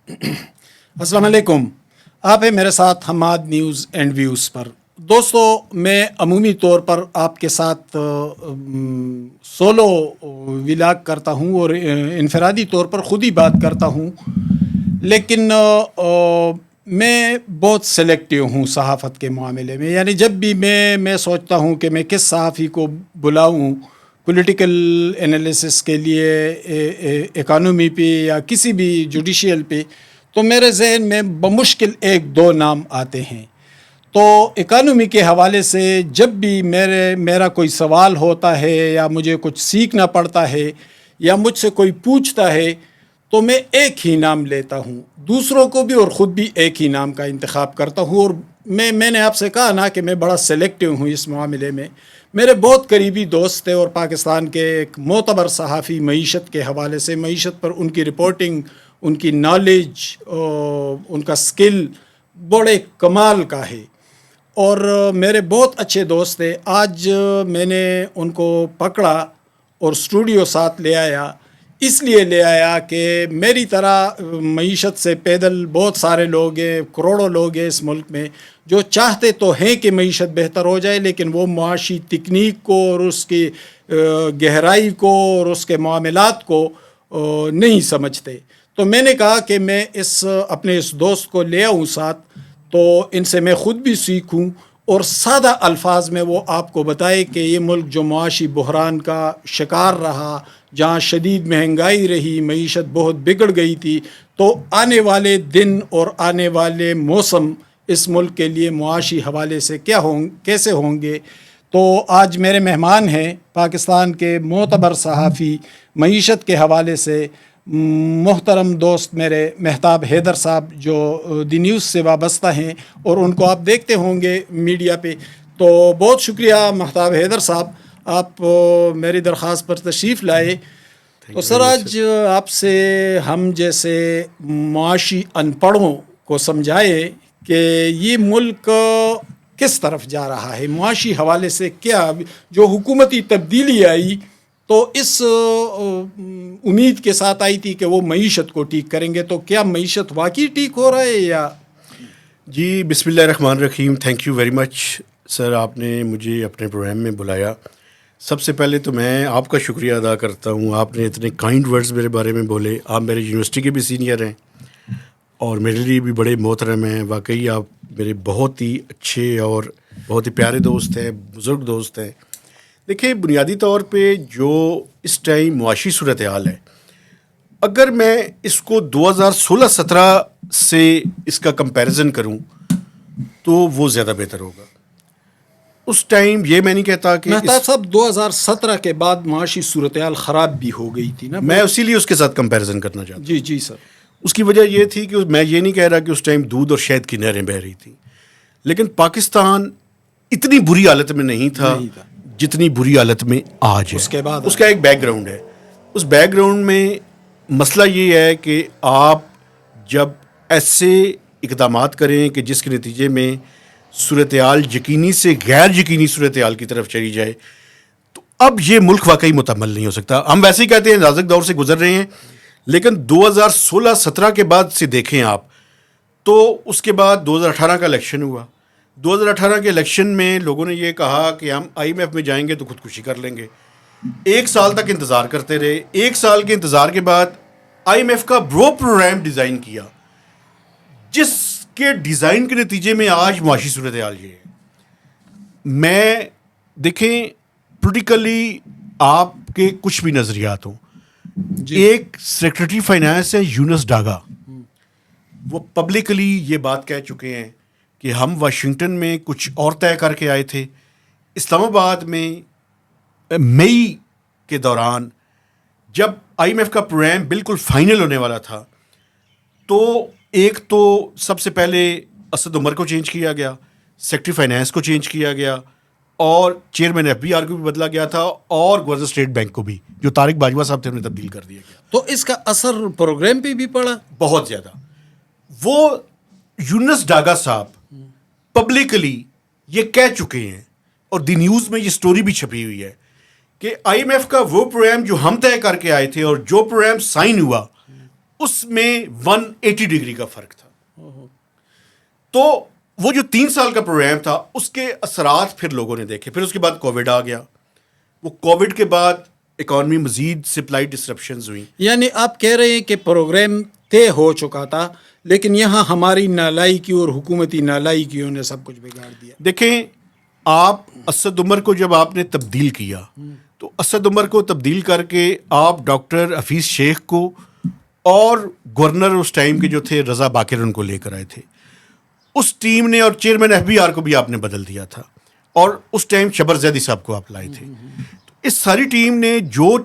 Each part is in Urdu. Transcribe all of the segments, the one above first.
السلام علیکم. آپ ہیں میرے ساتھ حماد نیوز اینڈ ویوز پر. دوستو، میں عمومی طور پر آپ کے ساتھ سولو ولاگ کرتا ہوں اور انفرادی طور پر خود ہی بات کرتا ہوں، لیکن میں بہت سلیکٹیو ہوں صحافت کے معاملے میں. یعنی جب بھی میں سوچتا ہوں کہ میں کس صحافی کو بلاؤں پولیٹیکل انالیسس کے لیے، اکانومی پہ یا کسی بھی جوڈیشیل پہ، تو میرے ذہن میں بمشکل 1-2 نام آتے ہیں. تو اکانومی کے حوالے سے جب بھی میرا کوئی سوال ہوتا ہے یا مجھے کچھ سیکھنا پڑتا ہے یا مجھ سے کوئی پوچھتا ہے تو میں ایک ہی نام لیتا ہوں، دوسروں کو بھی اور خود بھی ایک ہی نام کا انتخاب کرتا ہوں. اور میں نے آپ سے کہا نا کہ میں بڑا سلیکٹیو ہوں اس معاملے میں. میرے بہت قریبی دوست تھے اور پاکستان کے ایک معتبر صحافی معیشت کے حوالے سے، معیشت پر ان کی رپورٹنگ، ان کی نالج، ان کا سکل بڑے کمال کا ہے اور میرے بہت اچھے دوست تھے. آج میں نے ان کو پکڑا اور اسٹوڈیو ساتھ لے آیا، اس لیے لے آیا کہ میری طرح معیشت سے پیدل بہت سارے لوگ ہیں، کروڑوں لوگ ہیں اس ملک میں، جو چاہتے تو ہیں کہ معیشت بہتر ہو جائے، لیکن وہ معاشی تکنیک کو اور اس کی گہرائی کو اور اس کے معاملات کو نہیں سمجھتے. تو میں نے کہا کہ میں اپنے اس دوست کو لے آؤں ساتھ، تو ان سے میں خود بھی سیکھوں اور سادہ الفاظ میں وہ آپ کو بتائے کہ یہ ملک جو معاشی بحران کا شکار رہا، جہاں شدید مہنگائی رہی، معیشت بہت بگڑ گئی تھی، تو آنے والے دن اور آنے والے موسم اس ملک کے لیے معاشی حوالے سے کیسے ہوں گے. تو آج میرے مہمان ہیں پاکستان کے معتبر صحافی معیشت کے حوالے سے محترم دوست میرے مہتاب حیدر صاحب، جو دی نیوز سے وابستہ ہیں اور ان کو آپ دیکھتے ہوں گے میڈیا پہ. تو بہت شکریہ مہتاب حیدر صاحب، آپ میری درخواست پر تشریف لائے. تو سر، آج آپ سے ہم جیسے معاشی ان پڑھوں کو سمجھائے کہ یہ ملک کس طرف جا رہا ہے معاشی حوالے سے. کیا جو حکومتی تبدیلی آئی تو اس امید کے ساتھ آئی تھی کہ وہ معیشت کو ٹھیک کریں گے، تو کیا معیشت واقعی ٹھیک ہو رہا ہے یا؟ جی، بسم اللہ الرحمن الرحیم. تھینک یو ویری مچ سر، آپ نے مجھے اپنے پروگرام میں بلایا. سب سے پہلے تو میں آپ کا شکریہ ادا کرتا ہوں، آپ نے اتنے کائنڈ ورڈز میرے بارے میں بولے. آپ میرے یونیورسٹی کے بھی سینئر ہیں اور میرے لیے بھی بڑے محترم ہیں. واقعی آپ میرے بہت ہی اچھے اور بہت ہی پیارے دوست ہیں، بزرگ دوست ہیں. دیکھیں، بنیادی طور پہ جو اس ٹائم معاشی صورتحال ہے، اگر میں اس کو 2016-17 سے اس کا کمپیریزن کروں تو وہ زیادہ بہتر ہوگا. اس ٹائم یہ میں نہیں کہتا کہ مہتاب صاحب 2017 کے بعد معاشی صورتحال خراب بھی ہو گئی تھی نا، میں اسی لیے اس کے ساتھ کمپیریزن کرنا چاہتا ہوں. جی سر. اس کی وجہ یہ تھی کہ میں یہ نہیں کہہ رہا کہ اس ٹائم دودھ اور شہد کی نہریں بہہ رہی تھیں، لیکن پاکستان اتنی بری حالت میں نہیں تھا جتنی بری حالت میں آج ہے. اس کے بعد اس کا ایک بیک گراؤنڈ ہے. اس بیک گراؤنڈ میں مسئلہ یہ ہے کہ آپ جب ایسے اقدامات کریں کہ جس کے نتیجے میں صورتحال یقینی سے غیر یقینی صورتحال کی طرف چلی جائے، تو اب یہ ملک واقعی مکمل نہیں ہو سکتا. ہم ویسے ہی کہتے ہیں نازک دور سے گزر رہے ہیں، لیکن 2016-17 کے بعد سے دیکھیں آپ، تو اس کے بعد 2018 کا الیکشن ہوا. 2018 کے الیکشن میں لوگوں نے یہ کہا کہ ہم IMF میں جائیں گے تو خودکشی کر لیں گے. 1 سال تک انتظار کرتے رہے. 1 سال کے انتظار کے بعد IMF کا وہ پروگرام ڈیزائن کیا جس کے ڈیزائن کے نتیجے میں آج معاشی صورتحال یہ ہے. میں دیکھیں، پولیٹیکلی آپ کے کچھ بھی نظریات ہوں، ایک سیکرٹری فائنانس ہے یونس ڈاگا، وہ پبلکلی یہ بات کہہ چکے ہیں کہ ہم واشنگٹن میں کچھ اور طے کر کے آئے تھے. اسلام آباد میں مئی کے دوران جب IMF کا پروگرام بالکل فائنل ہونے والا تھا، تو ایک تو سب سے پہلے اسد عمر کو چینج کیا گیا، سیکرٹری فائنانس کو چینج کیا گیا، اور چیئرمین FBR کو بھی بدلا گیا تھا، اور گورنر اسٹیٹ بینک کو بھی، جو طارق باجوہ صاحب تھے، انہیں تبدیل کر دیا گیا. تو اس کا اثر پروگرام پہ بھی پڑا بہت زیادہ. وہ یونس ڈاگا صاحب پبلکلی یہ کہہ چکے ہیں اور دی نیوز میں یہ سٹوری بھی چھپی ہوئی ہے کہ IMF کا وہ پروگرام جو ہم طے کر کے آئے تھے اور جو پروگرام سائن ہوا اس میں 180 ڈگری کا فرق تھا. تو وہ جو 3 سال کا پروگرام تھا اس کے اثرات پھر لوگوں نے دیکھے. پھر اس کے بعد کووڈ آ گیا. وہ کووڈ کے بعد اکانومی مزید سپلائی ڈسرپشنز ہوئیں. یعنی آپ کہہ رہے ہیں کہ پروگرام طے ہو چکا تھا لیکن یہاں ہماری نالائکی اور حکومتی نالائکیوں نے سب کچھ بگاڑ دیا. دیکھیں, آپ اسد عمر کو جب آپ نے تبدیل کیا تو اسد عمر کو تبدیل کر کے آپ ڈاکٹر حفیظ شیخ کو اور گورنر اس ٹائم کے جو تھے رضا باقر ان کو لے کر آئے تھے. اس ٹیم نے اور چیئرمین FBR کو بھی آپ نے بدل دیا تھا اور اس ٹائم شبر زیدی صاحب کو آپ لائے تھے. تو اس ساری ٹیم نے جو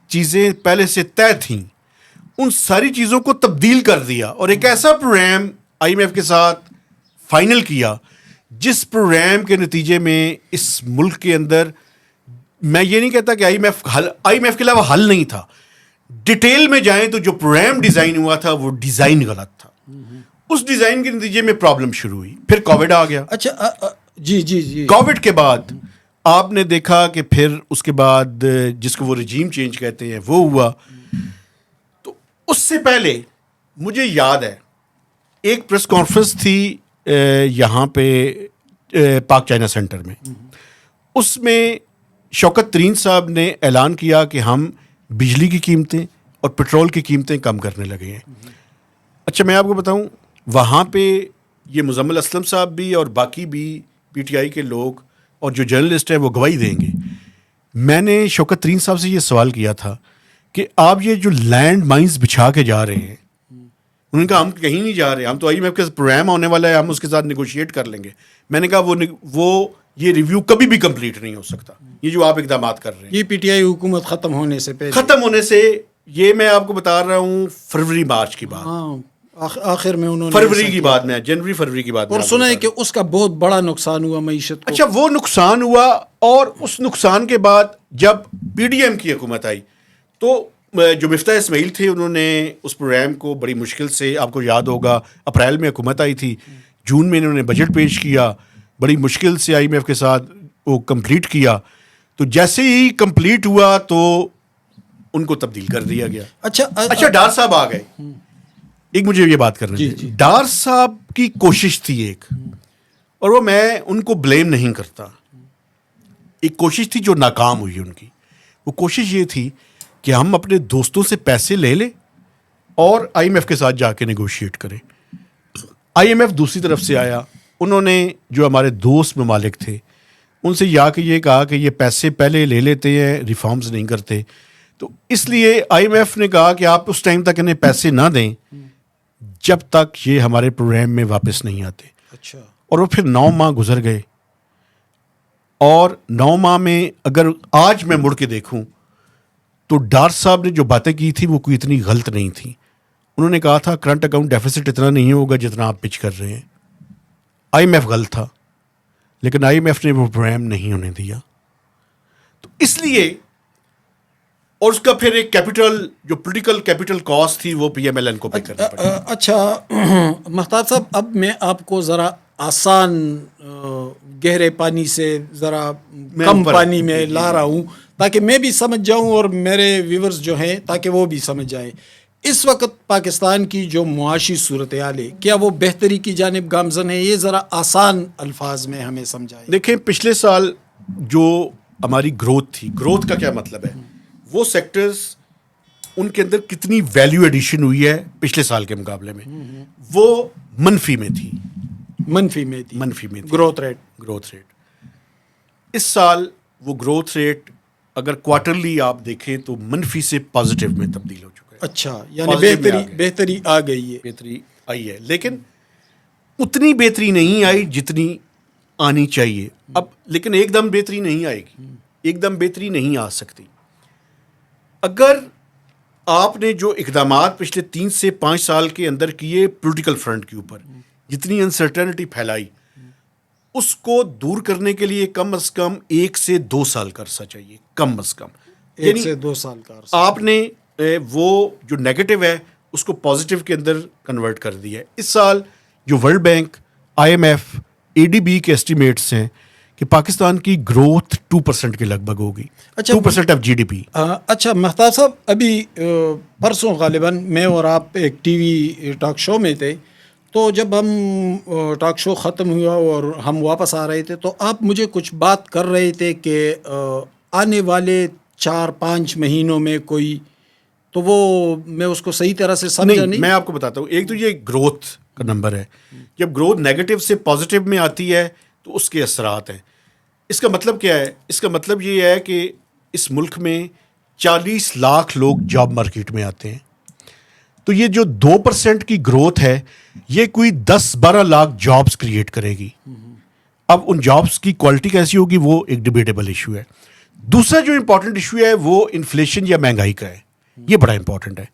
چیزیں پہلے سے طے تھیں ان ساری چیزوں کو تبدیل کر دیا اور ایک ایسا پروگرام IMF کے ساتھ فائنل کیا جس پروگرام کے نتیجے میں اس ملک کے اندر, میں یہ نہیں کہتا کہ IMF کے علاوہ حل نہیں تھا, ڈیٹیل میں جائیں تو جو پروگرام ڈیزائن ہوا تھا وہ ڈیزائن غلط تھا. اس ڈیزائن کے نتیجے میں پرابلم شروع ہوئی. پھر کووڈ آ گیا. اچھا جی کووڈ کے بعد آپ نے دیکھا کہ پھر اس کے بعد جس کو وہ رجیم چینج کہتے ہیں وہ ہوا. تو اس سے پہلے مجھے یاد ہے ایک پریس کانفرنس تھی یہاں پہ پاک چائنا سینٹر میں. اس میں شوکت ترین صاحب نے اعلان کیا کہ ہم بجلی کی قیمتیں اور پٹرول کی قیمتیں کم کرنے لگے ہیں. اچھا میں آپ کو بتاؤں, وہاں پہ یہ مزمل اسلم صاحب بھی اور باقی بھی PTI کے لوگ اور جو جرنلسٹ ہیں وہ گواہی دیں گے. میں نے شوکت ترین صاحب سے یہ سوال کیا تھا کہ آپ یہ جو لینڈ مائنز بچھا کے جا رہے ہیں, انہوں نے کہا ہم کہیں نہیں جا رہے, ہم تو IMF کے پروگرام ہونے والا ہے, ہم اس کے ساتھ نیگوشیٹ کر لیں گے. میں نے کہا وہ یہ ریویو کبھی بھی کمپلیٹ نہیں ہو سکتا, یہ جو آپ اقدامات کر رہے ہیں. یہ PTI حکومت ختم ہونے سے پہلے, ختم ہونے سے, یہ میں آپ کو بتا رہا ہوں فروری مارچ کی بات, آخر میں انہوں نے فروری کی بات میں, جنوری فروری کی بات. اور سنا ہے کہ اس کا بہت بڑا نقصان ہوا معیشت کو. اچھا وہ نقصان ہوا, اور اس نقصان کے بعد جب PDM کی حکومت آئی تو جو مفتاح اسماعیل تھے انہوں نے اس پروگرام کو بڑی مشکل سے, آپ کو یاد ہوگا اپریل میں حکومت آئی تھی, جون میں انہوں نے بجٹ پیش کیا, بڑی مشکل سے IMF کے ساتھ وہ کمپلیٹ کیا. تو جیسے ہی کمپلیٹ ہوا تو ان کو تبدیل کر دیا گیا. اچھا ڈار صاحب آ گئے. ایک مجھے یہ بات کرنا ہے, ڈار صاحب کی کوشش تھی ایک, اور وہ میں ان کو بلیم نہیں کرتا, ایک کوشش تھی جو ناکام ہوئی ان کی. وہ کوشش یہ تھی کہ ہم اپنے دوستوں سے پیسے لے لیں اور IMF کے ساتھ جا کے نیگوشیٹ کریں. IMF دوسری طرف سے آیا, انہوں نے جو ہمارے دوست ممالک تھے ان سے یہ کہا کہ یہ پیسے پہلے لے لیتے ہیں, ریفارمز نہیں کرتے. تو اس لیے IMF نے کہا کہ آپ اس ٹائم تک انہیں پیسے نہ دیں جب تک یہ ہمارے پروگرام میں واپس نہیں آتے. اچھا. اور وہ پھر 9 ماہ گزر گئے, اور 9 ماہ میں اگر آج میں مڑ کے دیکھوں تو ڈار صاحب نے جو باتیں کی تھی وہ کوئی اتنی غلط نہیں تھی. انہوں نے کہا تھا کرنٹ اکاؤنٹ ڈیفیسٹ اتنا نہیں ہوگا جتنا آپ پچ کر رہے ہیں. IMF غلط تھا, لیکن IMF نے وہ پروگرام نہیں ہونے دیا. تو اس لیے, اور اس کا پھر ایک کیپٹل جو پولیٹیکل کیپٹل کاسٹ تھی وہ PMLN کو پے کرنا پڑی. اچھا مہتاب صاحب, اب میں آپ کو ذرا آسان گہرے پانی سے ذرا کم پانی میں لا رہا ہوں تاکہ میں بھی سمجھ جاؤں اور میرے ویورز جو ہیں تاکہ وہ بھی سمجھ جائیں. اس وقت پاکستان کی جو معاشی صورتحال ہے کیا وہ بہتری کی جانب گامزن ہے؟ یہ ذرا آسان الفاظ میں ہمیں سمجھائیں. دیکھیں پچھلے سال جو ہماری گروتھ تھی, گروتھ کا کیا مطلب ہے, وہ سیکٹرز ان کے اندر کتنی ویلیو ایڈیشن ہوئی ہے پچھلے سال کے مقابلے میں, وہ منفی میں تھی. Growth rate. اس سال وہ گروتھ ریٹ اگر کوارٹرلی آپ دیکھیں تو منفی سے پازیٹیو میں تبدیل ہو چکا ہے. اچھا, یعنی بہتری آ گئی ہے. بہتری آئی ہے, لیکن اتنی بہتری نہیں آئی جتنی آنی چاہیے. اب لیکن ایک دم بہتری نہیں آئے گی, ایک دم بہتری نہیں آ سکتی. اگر آپ نے جو اقدامات پچھلے 3 سے 5 سال کے اندر کیے پولیٹیکل فرنٹ کے اوپر, جتنی انسرٹنٹی پھیلائی, اس کو دور کرنے کے لیے کم از کم 1 سے 2 سال کا عرصہ چاہیے, کم از کم 1 سے 2 سال کا عرصہ. آپ نے وہ جو نیگیٹو ہے اس کو پازیٹیو کے اندر کنورٹ کر دیا ہے. اس سال جو ورلڈ بینک, IMF, ADB کے ایسٹیمیٹس ہیں کہ پاکستان کی گروتھ 2% کے لگ بھگ ہوگی. اچھا 2% آف GDP. اچھا مہتاب صاحب، ابھی پرسوں غالباً میں اور آپ ایک ٹی وی ٹاک شو میں تھے، تو جب ہم ٹاک شو ختم ہوا اور ہم واپس آ رہے تھے تو آپ مجھے کچھ بات کر رہے تھے کہ آنے والے 4-5 مہینوں میں کوئی، تو وہ میں اس کو صحیح طرح سے سمجھا نہیں. میں آپ کو بتاتا ہوں. ایک تو یہ گروتھ کا نمبر ہے. جب گروتھ نیگیٹو سے پازیٹیو میں آتی ہے تو اس کے اثرات ہیں. اس کا مطلب کیا ہے؟ اس کا مطلب یہ ہے کہ اس ملک میں 40 لاکھ لوگ جاب مارکیٹ میں آتے ہیں. تو یہ جو 2% کی گروتھ ہے یہ کوئی 10-12 لاکھ جابز کریٹ کرے گی. اب ان جابز کی کوالٹی کیسی ہوگی وہ ایک ڈیبیٹیبل ایشو ہے. دوسرا جو امپورٹنٹ ایشو ہے وہ انفلیشن یا مہنگائی کا ہے. یہ بڑا امپورٹنٹ ہے.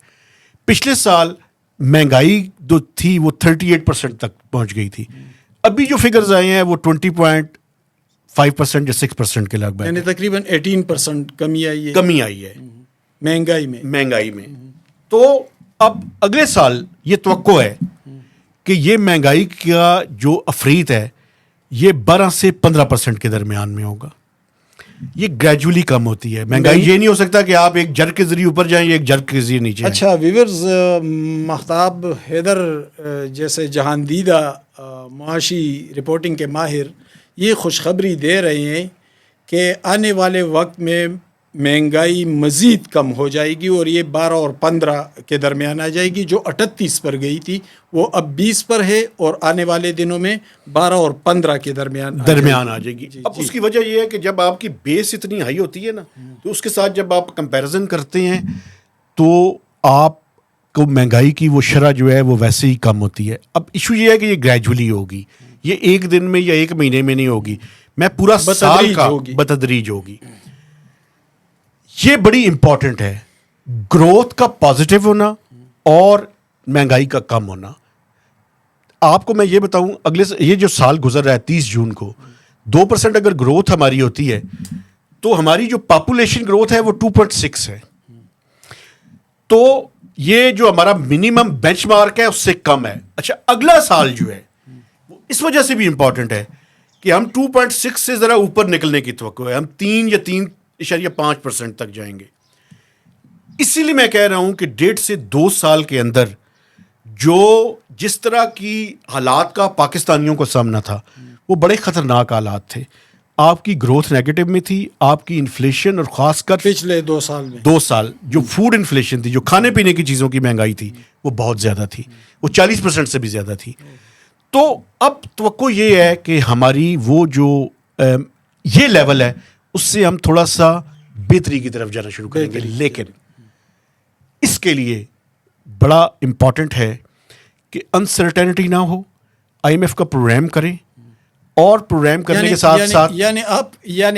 پچھلے سال مہنگائی جو تھی وہ 38% تک پہنچ گئی تھی. ابھی جو فگرز آئے ہیں وہ 20.5% یا 6% کے لگ بھگ، یعنی تقریباً 18% کمی آئی ہے مہنگائی میں. تو اب اگلے سال یہ توقع ہے کہ یہ مہنگائی کا جو افریت ہے یہ 12 سے 15% کے درمیان میں ہوگا. یہ گریجولی کم ہوتی ہے مہنگائی. یہ نہیں ہو سکتا کہ آپ ایک جرک کے ذریعے اوپر جائیں یا ایک جرک کے ذریعے نیچے. اچھا ویورز، مہتاب حیدر جیسے جہاندیدہ معاشی رپورٹنگ کے ماہر یہ خوشخبری دے رہے ہیں کہ آنے والے وقت میں مہنگائی مزید کم ہو جائے گی اور یہ 12 اور 15 کے درمیان آ جائے گی. جو 38 پر گئی تھی وہ اب 20 پر ہے اور آنے والے دنوں میں 12 اور 15 کے درمیان آ جائے گی. اب اس کی وجہ یہ ہے کہ جب آپ کی بیس اتنی ہائی ہوتی ہے نا تو اس کے ساتھ جب آپ کمپیریزن کرتے ہیں تو آپ کو مہنگائی کی وہ شرح جو ہے وہ ویسے ہی کم ہوتی ہے. اب ایشو یہ ہے کہ یہ گریجولی ہوگی. یہ ایک دن میں یا ایک مہینے میں نہیں ہوگی. میں پورا سال کا بتدریج ہوگی. یہ بڑی امپورٹنٹ ہے گروتھ کا پازیٹیو ہونا اور مہنگائی کا کم ہونا. آپ کو میں یہ بتاؤں یہ جو سال گزر رہا ہے 30 جون کو 2% اگر گروتھ ہماری ہوتی ہے تو ہماری جو پاپولیشن گروتھ ہے وہ 2.6 ہے. تو یہ جو ہمارا منیمم بینچ مارک ہے اس سے کم ہے. اچھا اگلا سال جو ہے وہ اس وجہ سے بھی امپورٹنٹ ہے کہ ہم 2.6 سے ذرا اوپر نکلنے کی توقع ہے. ہم 3 یا 3.5% تک جائیں گے. اسی لیے میں کہہ رہا ہوں کہ 1.5 سے 2 سال کے اندر جو جس طرح کی حالات کا پاکستانیوں کو سامنا تھا وہ بڑے خطرناک حالات تھے. آپ کی گروتھ نیگیٹو میں تھی. آپ کی انفلیشن اور خاص کر پچھلے 2 سال میں 2 سال جو فوڈ انفلیشن تھی، جو کھانے پینے کی چیزوں کی مہنگائی تھی وہ بہت زیادہ تھی. وہ 40% سے بھی زیادہ تھی. تو اب توقع یہ ہے کہ ہماری وہ جو یہ لیول ہے اس سے ہم تھوڑا سا بہتری کی طرف جانا شروع کریں گے. لیکن اس کے لیے بڑا امپورٹنٹ ہے کہ انسرٹینٹی نہ ہو. IMF کا پروگرام کریں اور پروگرام کرنے کے ساتھ ساتھ یعنی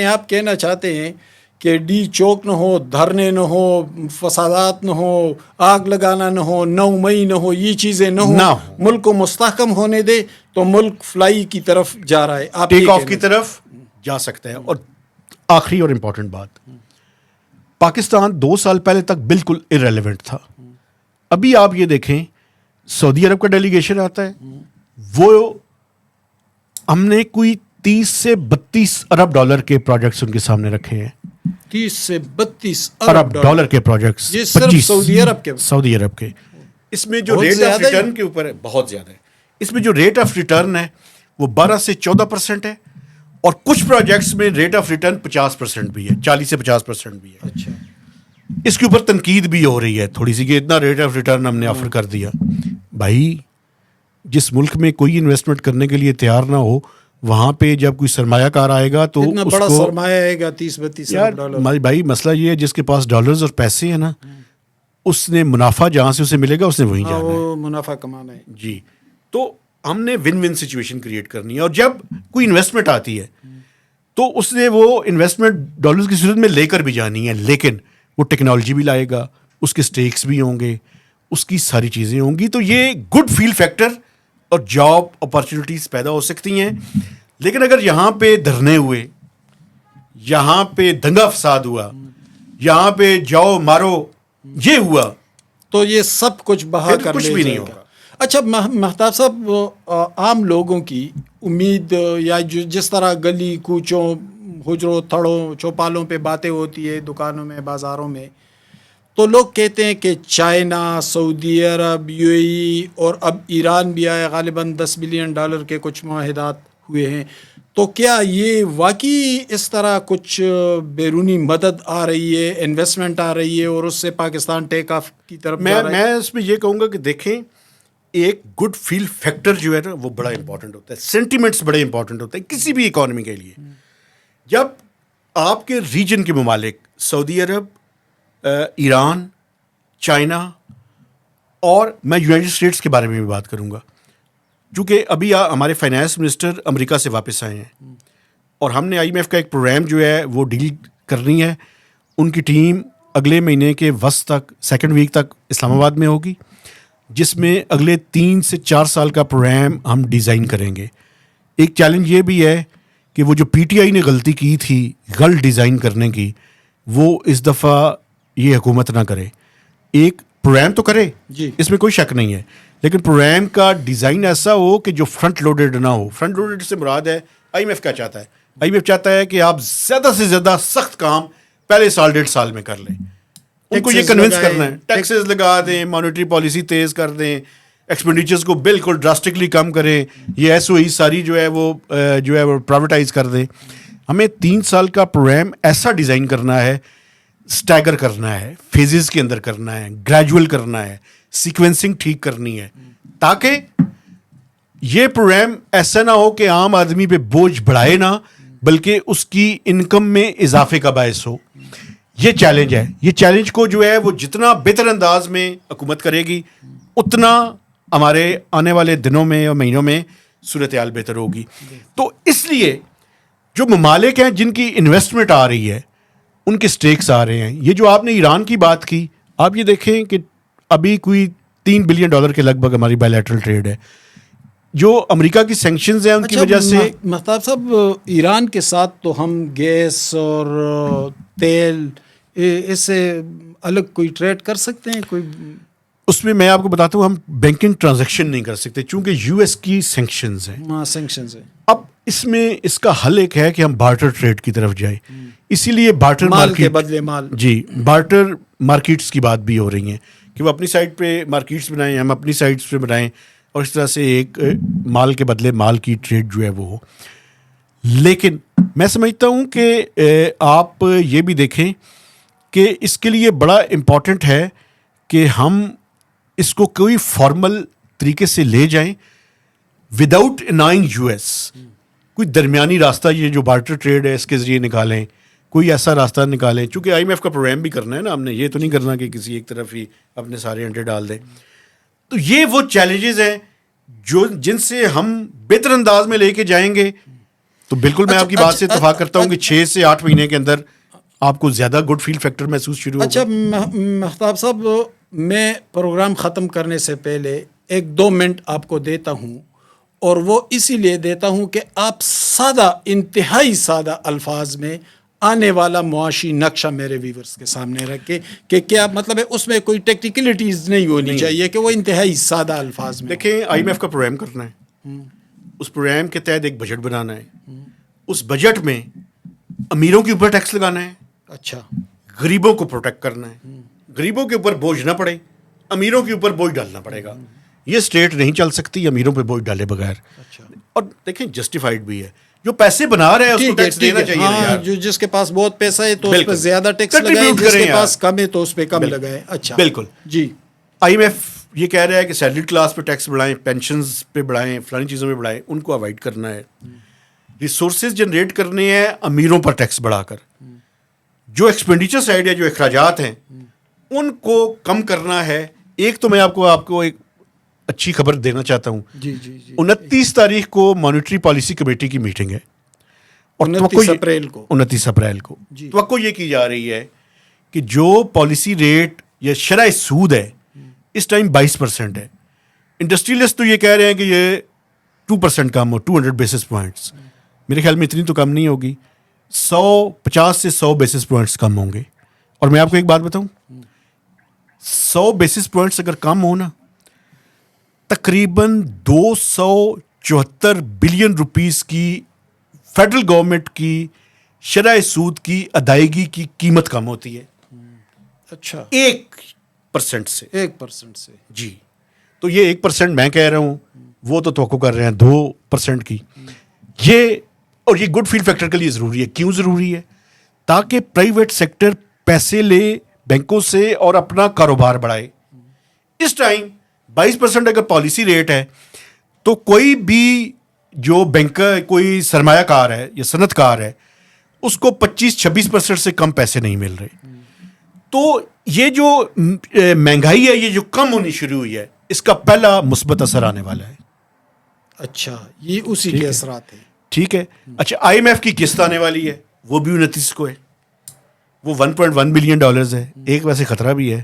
آپ کہنا چاہتے ہیں کہ ڈی چوک نہ ہو، دھرنے نہ ہو، فسادات نہ ہو، آگ لگانا نہ ہو، 9 مئی نہ ہو، یہ چیزیں نہ ہو. ملک کو مستحکم ہونے دے تو ملک فلائی کی طرف جا رہا ہے، آپ ٹیک آف کی طرف جا سکتے ہیں. اور آخری اور امپورٹنٹ بات، پاکستان 2 سال پہلے تک بالکل ارریلیونٹ تھا. ابھی آپ یہ دیکھیں سعودی عرب کا ڈیلیگیشن آتا ہے، وہ ہم نے کوئی 30 سے 32 ارب ڈالر کے پروجیکٹس ان کے سامنے رکھے ہیں. 30 سے 32 ارب ڈالر کے پروجیکٹس یہ صرف سعودی عرب کے. اس میں جو ریٹ آف ریٹرن کے اوپر ہے بہت زیادہ ہے. اس میں جو ریٹ آف ریٹرن ہے وہ 12 سے 14% ہے. اور کچھ پروجیکٹس میں ریٹ آف ریٹرن 50% بھی ہے، 40 سے 50% بھی ہے. اچھا اس کے اوپر تنقید بھی ہو رہی ہے تھوڑی سی کہ اتنا ریٹ آف ریٹرن ہم نے آفر کر دیا. بھائی جس ملک میں کوئی انویسٹمنٹ کرنے کے لیے تیار نہ ہو وہاں پہ جب کوئی سرمایہ کار آئے گا تو اتنا بڑا سرمایہ آئے گا 30-32 ارب ڈالر. بھائی مسئلہ یہ ہے جس کے پاس ڈالرز اور پیسے ہیں نا اس نے منافع جہاں سے اسے ملے گا اس نے وہیں جانا ہے. وہ منافع کمانا ہے. جی تو ہم نے ون ون سچویشن کریٹ کرنی ہے. اور جب کوئی انویسٹمنٹ آتی ہے تو اس نے وہ انویسٹمنٹ ڈالرز کی صورت میں لے کر بھی جانی ہے. لیکن وہ ٹیکنالوجی بھی لائے گا، اس کے سٹیکس بھی ہوں گے، اس کی ساری چیزیں ہوں گی. تو یہ گڈ فیل فیکٹر اور جاب اپارچونیٹیز پیدا ہو سکتی ہیں. لیکن اگر یہاں پہ دھرنے ہوئے، یہاں پہ دنگا فساد ہوا، یہاں پہ جاؤ مارو یہ ہوا تو یہ سب کچھ بہا کر کچھ بھی نہیں ہوگا. اچھا مہتاب صاحب، عام لوگوں کی امید یا جس طرح گلی کوچوں حجروں تھڑوں چوپالوں پہ باتیں ہوتی ہے دکانوں میں بازاروں میں، تو لوگ کہتے ہیں کہ چائنا، سعودی عرب، یو اے ای اور اب ایران بھی آیا، غالباً $10 بلین کے کچھ معاہدات ہوئے ہیں. تو کیا یہ واقعی اس طرح کچھ بیرونی مدد آ رہی ہے، انویسٹمنٹ آ رہی ہے اور اس سے پاکستان ٹیک آف کی طرف جا رہا ہے؟ میں اس میں یہ کہوں گا کہ دیکھیں، ایک گڈ فیل فیکٹر جو ہے نا وہ بڑا امپورٹنٹ ہوتا ہے، سینٹیمنٹس بڑے امپورٹنٹ ہوتے ہیں کسی بھی اکانومی کے لیے. جب آپ کے ریجن کے ممالک سعودی عرب، ایران، چائنا اور میں یونائٹڈ اسٹیٹس کے بارے میں بھی بات کروں گا، چونکہ ابھی ہمارے فائنانس منسٹر امریکہ سے واپس آئے ہیں اور ہم نے آئی ایم ایف کا ایک پروگرام جو ہے وہ ڈیل کرنی ہے. ان کی ٹیم اگلے مہینے کے وسط تک، سیکنڈ ویک تک اسلام آباد میں ہوگی، جس میں اگلے 3 سے 4 سال کا پروگرام ہم ڈیزائن کریں گے. ایک چیلنج یہ بھی ہے کہ وہ جو پی ٹی آئی نے غلطی کی تھی غلط ڈیزائن کرنے کی، وہ اس دفعہ یہ حکومت نہ کرے. ایک پروگرام تو کرے، جی، اس میں کوئی شک نہیں ہے، لیکن پروگرام کا ڈیزائن ایسا ہو کہ جو فرنٹ لوڈڈ نہ ہو. فرنٹ لوڈڈ سے مراد ہے آئی ایم ایف کیا چاہتا ہے؟ آئی ایم ایف چاہتا ہے کہ آپ زیادہ سے زیادہ سخت کام پہلے سال 1.5 سال میں کر لیں. ان کو یہ کنونس کرنا ہے، ٹیکسز لگا دیں، مانیٹری پالیسی تیز کر دیں، ایکسپینڈیچرز کو بالکل ڈراسٹکلی کم کریں، یہ ایس او ای ساری جو ہے وہ پرائیویٹائز کر دیں. ہمیں 3 سال کا پروگرام ایسا ڈیزائن کرنا ہے، اسٹیگر کرنا ہے، فیزز کے اندر کرنا ہے، گریجول کرنا ہے، سیکوینسنگ ٹھیک کرنی ہے، تاکہ یہ پروگرام ایسا نہ ہو کہ عام آدمی پہ بوجھ بڑھائے نہ، بلکہ اس کی انکم میں اضافے کا باعث ہو. یہ چیلنج ہے. یہ چیلنج کو جو ہے وہ جتنا بہتر انداز میں حکومت کرے گی، اتنا ہمارے آنے والے دنوں میں اور مہینوں میں صورتحال بہتر ہوگی. تو اس لیے جو ممالک ہیں جن کی انویسٹمنٹ آ رہی ہے، ان کے سٹیکس آ رہے ہیں. یہ جو آپ نے ایران کی بات کی، آپ یہ دیکھیں کہ ابھی کوئی $3 بلین کے لگ بھگ ہماری بائی لیٹرل ٹریڈ ہے. جو امریکہ کی سینکشنز ہیں ان کی وجہ سے، مہتاب صاحب، ایران کے ساتھ تو ہم گیس اور تیل اس سے الگ کوئی ٹریڈ کر سکتے ہیں؟ کوئی اس میں آپ کو بتاتا ہوں، ہم بینکنگ ٹرانزیکشن نہیں کر سکتے چونکہ یو ایس کی سینکشنز ہیں. سینکشنز ہیں. اب اس میں اس کا حل ایک ہے کہ ہم بارٹر ٹریڈ کی طرف جائیں. اسی لیے بارٹر مال کے بدلے مال، جی، بارٹر مارکیٹس کی بات بھی ہو رہی ہیں کہ وہ اپنی سائٹ پہ مارکیٹس بنائیں، ہم اپنی سائٹس پہ بنائیں، اور اس طرح سے ایک مال کے بدلے مال کی ٹریڈ جو ہے وہ ہو. لیکن میں سمجھتا ہوں کہ آپ یہ بھی دیکھیں کہ اس کے لیے بڑا امپورٹنٹ ہے کہ ہم اس کو کوئی فارمل طریقے سے لے جائیں وداؤٹ انائنگ یو ایس. کوئی درمیانی راستہ یہ جو بارٹر ٹریڈ ہے اس کے ذریعے نکالیں، کوئی ایسا راستہ نکالیں، چونکہ آئی ایم ایف کا پروگرام بھی کرنا ہے نا ہم نے. یہ تو نہیں کرنا کہ کسی ایک طرف ہی اپنے سارے انڈے ڈال دیں. تو یہ وہ چیلنجز ہیں جن سے ہم بہتر انداز میں لے کے جائیں گے. تو بالکل میں آپ کی بات سے اتفاق کرتا ہوں کہ 6 سے 8 مہینے کے اندر آپ کو زیادہ گڈ فیل فیکٹر محسوس شروع ہوگا. اچھا مہتاب صاحب، میں پروگرام ختم کرنے سے پہلے 1-2 منٹ آپ کو دیتا ہوں، اور وہ اسی لیے دیتا ہوں کہ آپ سادہ، انتہائی سادہ الفاظ میں آنے والا معاشی نقشہ میرے ویورز کے سامنے رکھے کہ کیا مطلب ہے. اس میں کوئی ٹیکنیکلٹیز نہیں ہونی چاہیے، کہ وہ انتہائی سادہ الفاظ میں. دیکھیں، آئی ایم ایف کا پروگرام کرنا ہے، اس پروگرام کے تحت ایک بجٹ بنانا ہے. اس بجٹ میں امیروں کے اوپر ٹیکس لگانا ہے، اچھا، غریبوں کو پروٹیکٹ کرنا ہے. غریبوں کے اوپر بوجھ نہ پڑے، امیروں کے اوپر بوجھ ڈالنا پڑے گا. یہ اسٹیٹ نہیں چل سکتی امیروں پہ بوجھ ڈالے بغیر. اور دیکھیں جسٹیفائڈ بھی ہے، جو پیسے بنا رہے ہیں اس کو ٹیکس دینا چاہیے. ہاں، جو جس کے پاس بہت پیسہ ہے تو اس پہ زیادہ ٹیکس لگائیں، جس کے پاس کم ہے تو اس پہ کم لگائیں. اچھا، بالکل. جی، آئی ایم ایف یہ کہہ رہا ہے کہ سیلریڈ کلاس پہ ٹیکس بڑھائیں، پینشنز پہ بڑھائیں، فلانی چیزوں پہ بڑھائیں، ان کو اوائڈ کرنا ہے. ریسورسز جنریٹ کرنے ہیں امیروں پر ٹیکس بڑھا کر. جو ایکسپینڈیچر سائڈ ہے، جو اخراجات ہیں، ان کو کم کرنا ہے. ایک تو میں آپ کو ایک اچھی خبر دینا چاہتا ہوں. جی جی جی، 29 تاریخ کو مانیٹری پالیسی کمیٹی کی میٹنگ ہے، اور 29 اپریل کو. 29 اپریل کو توقع یہ کی جا رہی ہے کہ جو پالیسی ریٹ یا شرح سود ہے اس ٹائم 22% ہے. انڈسٹریلسٹ تو یہ کہہ رہے ہیں کہ یہ 2% کم ہو، 200 بیسس پوائنٹس. میرے خیال میں اتنی تو کم نہیں ہوگی، 50 سے 100 بیسس پوائنٹس کم ہوں گے. اور میں آپ کو ایک بات بتاؤں، 100 بیسس پوائنٹس اگر کم ہو نا، تقریباً 74 بلین روپیز کی فیڈرل گورنمنٹ کی شرح سود کی ادائیگی کی قیمت کم ہوتی ہے. اچھا 1% سے. 1% سے. جی. تو یہ 1% میں کہہ رہا ہوں, وہ تو توقع کر رہے ہیں 2% کی. یہ گڈ فیل فیکٹر کے لیے ضروری ہے. کیوں ضروری ہے؟ تاکہ پرائیویٹ سیکٹر پیسے لے بینکوں سے اور اپنا کاروبار بڑھائے. اس ٹائم 22% اگر پالیسی ریٹ ہے تو کوئی بھی جو بینکر, کوئی سرمایہ کار ہے یا صنعت کار ہے, اس کو 25-26% سے کم پیسے نہیں مل رہے. تو یہ جو مہنگائی ہے, یہ جو کم ہونی شروع ہوئی ہے, اس کا پہلا مثبت اثر آنے والا ہے. اچھا, یہ اسی کے اثرات ہیں. ٹھیک ہے. اچھا, IMF کی قسط آنے والی ہے, وہ بھی 29 کو ہے. وہ $1.1 بلین ہے. ایک ویسے خطرہ بھی ہے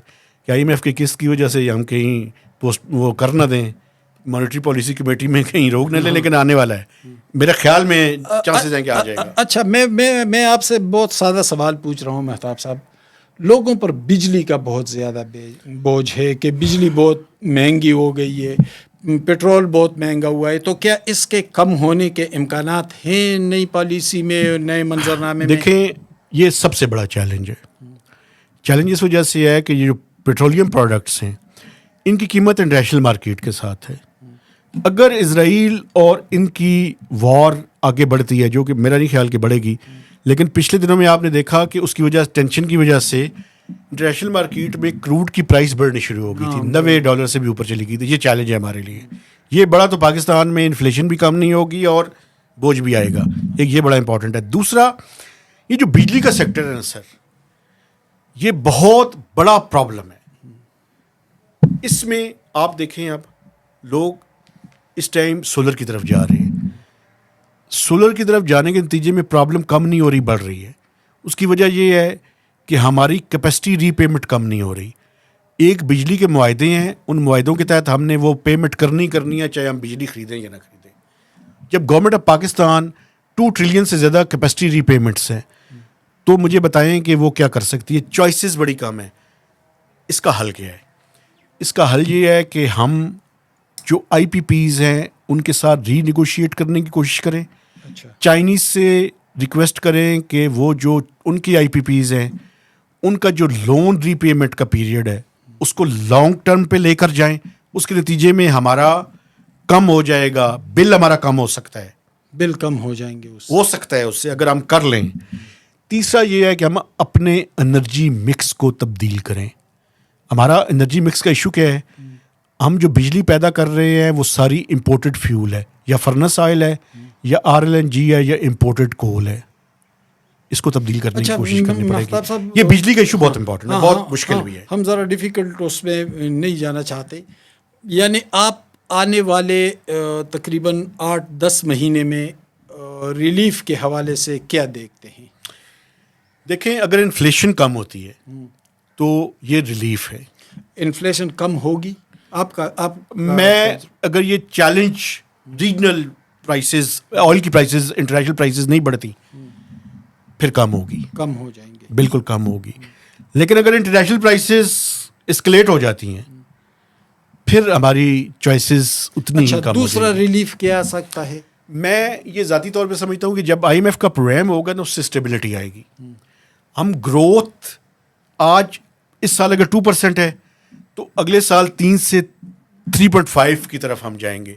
کہ IMF کی قسط کی وجہ سے ہم کہیں وہ کر نہ دیں, مانیٹری پالیسی کمیٹی میں کہیں روک نہ لیں, لیکن آنے والا ہے. میرے خیال میں چانسز ہیں کہ آ جائے گا. اچھا, میں آپ سے بہت سادہ سوال پوچھ رہا ہوں مہتاب صاحب. لوگوں پر بجلی کا بہت زیادہ بوجھ ہے کہ بجلی بہت مہنگی ہو گئی ہے, پیٹرول بہت مہنگا ہوا ہے, تو کیا اس کے کم ہونے کے امکانات ہیں نئی پالیسی میں, نئے منظرنامے میں؟ دیکھیں, یہ سب سے بڑا چیلنج ہے. چیلنج اس وجہ سے ہے کہ یہ جو پیٹرولیم پروڈکٹس ہیں, ان کی قیمت انٹرنیشنل مارکیٹ کے ساتھ ہے. اگر اسرائیل اور ان کی وار آگے بڑھتی ہے, جو کہ میرا نہیں خیال کہ بڑھے گی, لیکن پچھلے دنوں میں آپ نے دیکھا کہ اس کی وجہ ٹینشن کی وجہ سے انٹرنیشنل مارکیٹ میں کروڈ کی پرائس بڑھنی شروع ہو گئی تھی, $90 سے بھی اوپر چلی گئی تھی. یہ چیلنج ہے ہمارے لیے. یہ بڑا تو پاکستان میں انفلیشن بھی کم نہیں ہوگی اور بوجھ بھی آئے گا. ایک یہ بڑا امپورٹنٹ ہے. دوسرا, یہ جو بجلی کا سیکٹر ہے نا سر, یہ بہت بڑا پرابلم ہے. اس میں آپ دیکھیں, اب لوگ اس ٹائم سولر کی طرف جا رہے ہیں. سولر کی طرف جانے کے نتیجے میں پرابلم کم نہیں ہو رہی, بڑھ رہی ہے. اس کی وجہ یہ ہے کہ ہماری کیپیسٹی ری پیمنٹ کم نہیں ہو رہی. ایک بجلی کے معاہدے ہیں, ان معاہدوں کے تحت ہم نے وہ پیمنٹ کرنی ہے, چاہے ہم بجلی خریدیں یا نہ خریدیں. جب گورنمنٹ آف پاکستان 2 ٹریلین سے زیادہ کیپیسٹی ری پیمنٹس ہیں, تو مجھے بتائیں کہ وہ کیا کر سکتی ہے. چوائسیز بڑی کم ہیں. اس کا حل کیا ہے؟ اس کا حل یہ ہے کہ ہم جو IPPs ہیں ان کے ساتھ ری نیگوشیٹ کرنے کی کوشش کریں. چائنیز سے ریکویسٹ کریں کہ وہ جو ان کی IPPs ہیں, ان کا جو لون ری پیمنٹ کا پیریڈ ہے, اس کو لانگ ٹرم پہ لے کر جائیں. اس کے نتیجے میں ہمارا کم ہو جائے گا, بل ہمارا کم ہو سکتا ہے. بل کم ہو جائیں گے, ہو سکتا ہے اس سے, اگر ہم کر لیں. تیسرا یہ ہے کہ ہم اپنے انرجی مکس کو تبدیل کریں. ہمارا انرجی مکس کا ایشو کیا ہے؟ ہم جو بجلی پیدا کر رہے ہیں وہ ساری امپورٹڈ فیول ہے, یا فرنس آئل ہے, یا RLNG ہے, یا امپورٹڈ کول ہے. اس کو تبدیل کرنے کی کوشش کرنی پڑے گی. یہ بجلی کا ایشو بہت امپورٹنٹ ہے, بہت مشکل بھی ہے. ہم ذرا ڈیفیکلٹ اس میں نہیں جانا چاہتے. یعنی آپ آنے والے تقریباً 8-10 مہینے میں ریلیف کے حوالے سے کیا دیکھتے ہیں؟ دیکھیں, اگر انفلیشن کم ہوتی ہے تو یہ ریلیف ہے. انفلیشن کم ہوگی میں اگر یہ چیلنج ریجنل پرائسز, آئل کی پرائسز, انٹرنیشنل پرائسز نہیں بڑھتی, پھر کم ہوگی, کم ہو جائیں گے, بالکل کم ہوگی. لیکن اگر انٹرنیشنل پرائسز اسکلیٹ ہو جاتی ہیں, پھر ہماری چوائسیز اتنی ہی کم. دوسرا ریلیف کیا آ سکتا ہے؟ میں یہ ذاتی طور پہ سمجھتا ہوں کہ جب IMF کا پروگرام ہوگا نا, اس سے اسٹیبلٹی آئے گی. ہم گروتھ آج اس سال اگر 2% ہے تو اگلے سال 3 سے 3.5 کی طرف ہم جائیں گے.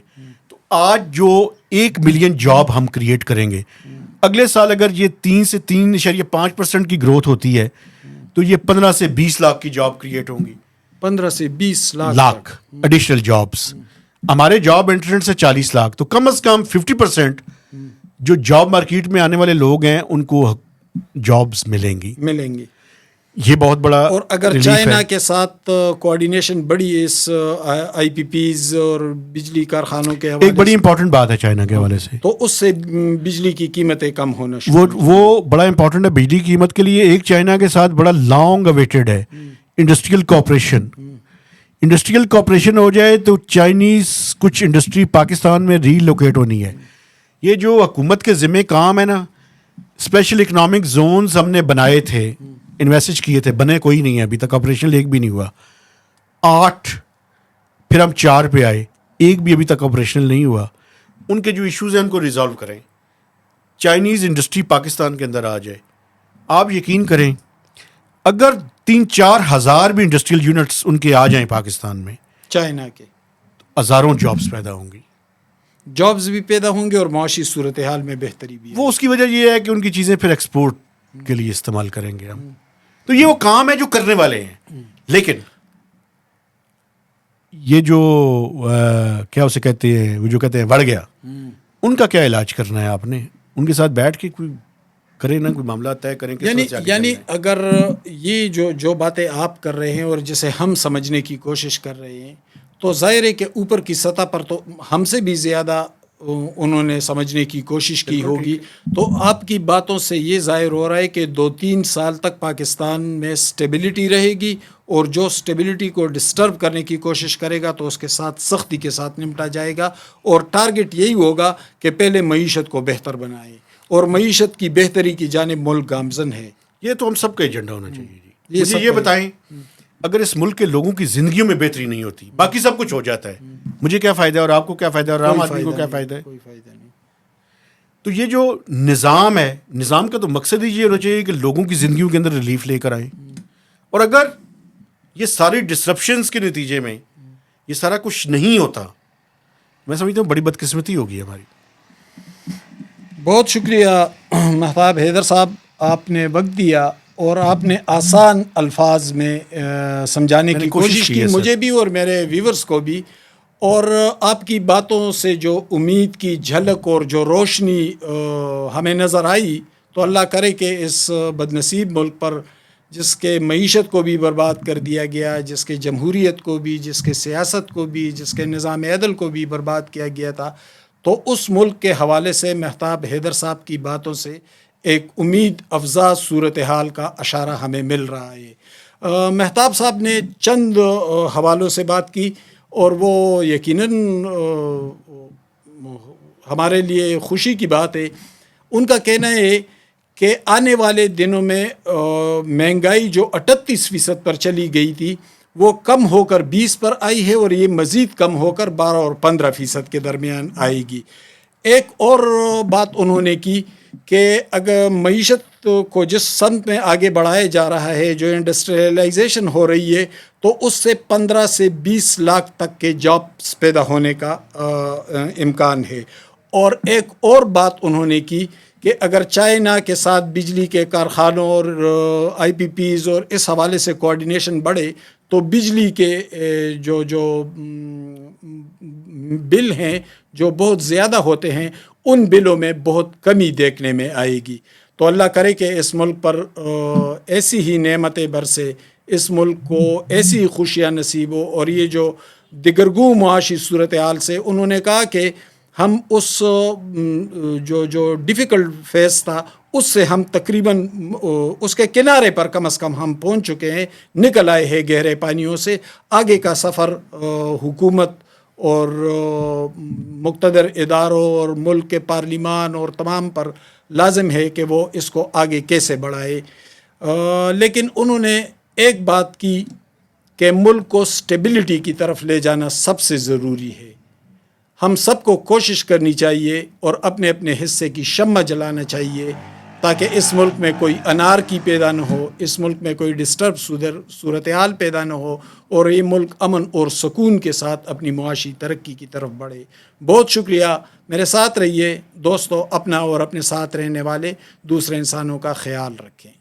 تو آج جو 1 ملین جاب ہم کریٹ کریں گے, اگلے سال اگر یہ 3 سے 3.5% کی گروتھ ہوتی ہے تو یہ 15 سے 20 لاکھ کی جاب کریٹ ہوں گی. 15 سے 20 لاکھ ایڈیشنل جابس. ہمارے جاب انٹرنٹ سے 40 لاکھ. تو کم از کم 50% جو جاب مارکیٹ میں آنے والے لوگ ہیں ان کو جابس ملیں گی. یہ بہت بڑا. اور اگر چائنا کے ساتھ کوآرڈینیشن بڑی اس IPPs اور بجلی کارخانوں کے حوالے, ایک بڑی امپورٹنٹ بات ہے چائنا کے حوالے سے, تو اس سے بجلی کی قیمتیں کم ہونا شروع. وہ بڑا امپورٹنٹ ہے بجلی کی قیمت کے لیے. ایک چائنا کے ساتھ بڑا لانگ اویٹڈ ہے انڈسٹریل کوآپریشن. انڈسٹریل کوآپریشن ہو جائے تو چائنیز کچھ انڈسٹری پاکستان میں ری لوکیٹ ہونی ہے. یہ جو حکومت کے ذمہ کام ہے نا, اسپیشل اکنامک زونز ہم نے بنائے تھے, انویسٹ کیے تھے, بنے کوئی نہیں ہے ابھی تک, آپریشن ایک بھی نہیں ہوا. 8 پھر ہم 4 پہ آئے, ایک بھی ابھی تک آپریشنل نہیں ہوا. ان کے جو ایشوز ہیں ان کو ریزالو کریں. چائنیز انڈسٹری پاکستان کے اندر آ جائے. آپ یقین کریں اگر 3-4 ہزار بھی انڈسٹریل یونٹس ان کے آ جائیں پاکستان میں, چائنا کے ہزاروں جابس پیدا ہوں گی. جابز بھی پیدا ہوں گے اور معاشی صورتحال میں بہتری بھی. وہ اس کی وجہ یہ ہے کہ ان کی چیزیں پھر ایکسپورٹ کے لیے استعمال کریں گے ہم. تو یہ وہ کام ہے جو کرنے والے ہیں. لیکن یہ جو کیا اسے کہتے ہیں, وہ جو کہتے ہیں بڑھ گیا, ان کا کیا علاج کرنا ہے آپ نے؟ ان کے ساتھ بیٹھ کے کوئی کریں نا, کوئی معاملہ طے کریں. یعنی اگر یہ جو باتیں آپ کر رہے ہیں اور جسے ہم سمجھنے کی کوشش کر رہے ہیں, تو ظاہر ہے کہ اوپر کی سطح پر تو ہم سے بھی زیادہ انہوں نے سمجھنے کی کوشش کی ہوگی. تو آپ کی باتوں سے یہ ظاہر ہو رہا ہے کہ 2-3 سال تک پاکستان میں سٹیبلٹی رہے گی, اور جو سٹیبلٹی کو ڈسٹرب کرنے کی کوشش کرے گا تو اس کے ساتھ سختی کے ساتھ نمٹا جائے گا. اور ٹارگٹ یہی ہوگا کہ پہلے معیشت کو بہتر بنائے, اور معیشت کی بہتری کی جانب ملک گامزن ہے. یہ تو ہم سب کا ایجنڈا ہونا چاہیے جی. مجھے یہ بتائیں, اگر اس ملک کے لوگوں کی زندگیوں میں بہتری نہیں ہوتی, باقی سب کچھ ہو جاتا ہے, مجھے کیا فائدہ ہے اور آپ کو کیا فائدہ ہے اور عام آدمی کو کیا فائدہ ہے؟ کوئی فائدہ نہیں. تو یہ جو نظام ہے, نظام کا تو مقصد ہی یہ ہونا چاہیے کہ لوگوں کی زندگیوں کے اندر ریلیف لے کر آئیں. اور اگر یہ ساری ڈسرپشنس کے نتیجے میں یہ سارا کچھ نہیں ہوتا, میں سمجھتا ہوں بڑی بدقسمتی ہوگی ہماری. بہت شکریہ مہتاب حیدر صاحب, آپ نے وقت دیا اور آپ نے آسان الفاظ میں سمجھانے کی کوشش کی, مجھے بھی اور میرے ویورز کو بھی. اور آپ کی باتوں سے جو امید کی جھلک اور جو روشنی ہمیں نظر آئی, تو اللہ کرے کہ اس بدنصیب ملک پر جس کے معیشت کو بھی برباد کر دیا گیا, جس کے جمہوریت کو بھی, جس کے سیاست کو بھی, جس کے نظام عدل کو بھی برباد کیا گیا تھا, تو اس ملک کے حوالے سے مہتاب حیدر صاحب کی باتوں سے ایک امید افزا صورتحال کا اشارہ ہمیں مل رہا ہے. مہتاب صاحب نے چند حوالوں سے بات کی, اور وہ یقیناً ہمارے لیے خوشی کی بات ہے. ان کا کہنا ہے کہ آنے والے دنوں میں مہنگائی جو 38% پر چلی گئی تھی وہ کم ہو کر 20 پر آئی ہے, اور یہ مزید کم ہو کر 12 اور 15% کے درمیان آئے گی. ایک اور بات انہوں نے کی کہ اگر معیشت کو جس سمت میں آگے بڑھایا جا رہا ہے, جو انڈسٹریلائزیشن ہو رہی ہے, تو اس سے 15 سے 20 لاکھ تک کے جابس پیدا ہونے کا امکان ہے. اور ایک اور بات انہوں نے کی کہ اگر چائنا کے ساتھ بجلی کے کارخانوں اور آئی پی پیز اور اس حوالے سے کوآرڈینیشن بڑھے, تو بجلی کے جو بل ہیں جو بہت زیادہ ہوتے ہیں, ان بلوں میں بہت کمی دیکھنے میں آئے گی. تو اللہ کرے کہ اس ملک پر ایسی ہی نعمتیں برسے, اس ملک کو ایسی خوشیاں نصیب ہو. اور یہ جو دگرگوں معاشی صورتحال سے انہوں نے کہا کہ ہم اس جو ڈیفیکلٹ فیز تھا اس سے ہم تقریباً اس کے کنارے پر کم از کم ہم پہنچ چکے ہیں, نکل آئے ہیں گہرے پانیوں سے. آگے کا سفر حکومت اور مقتدر اداروں اور ملک کے پارلیمان اور تمام پر لازم ہے کہ وہ اس کو آگے کیسے بڑھائے. لیکن انہوں نے ایک بات کی کہ ملک کو سٹیبلٹی کی طرف لے جانا سب سے ضروری ہے. ہم سب کو کوشش کرنی چاہیے اور اپنے اپنے حصے کی شمع جلانا چاہیے, تاکہ اس ملک میں کوئی انارکی پیدا نہ ہو, اس ملک میں کوئی ڈسٹرب صورتحال پیدا نہ ہو, اور یہ ملک امن اور سکون کے ساتھ اپنی معاشی ترقی کی طرف بڑھے. بہت شکریہ, میرے ساتھ رہیے دوستو. اپنا اور اپنے ساتھ رہنے والے دوسرے انسانوں کا خیال رکھیں.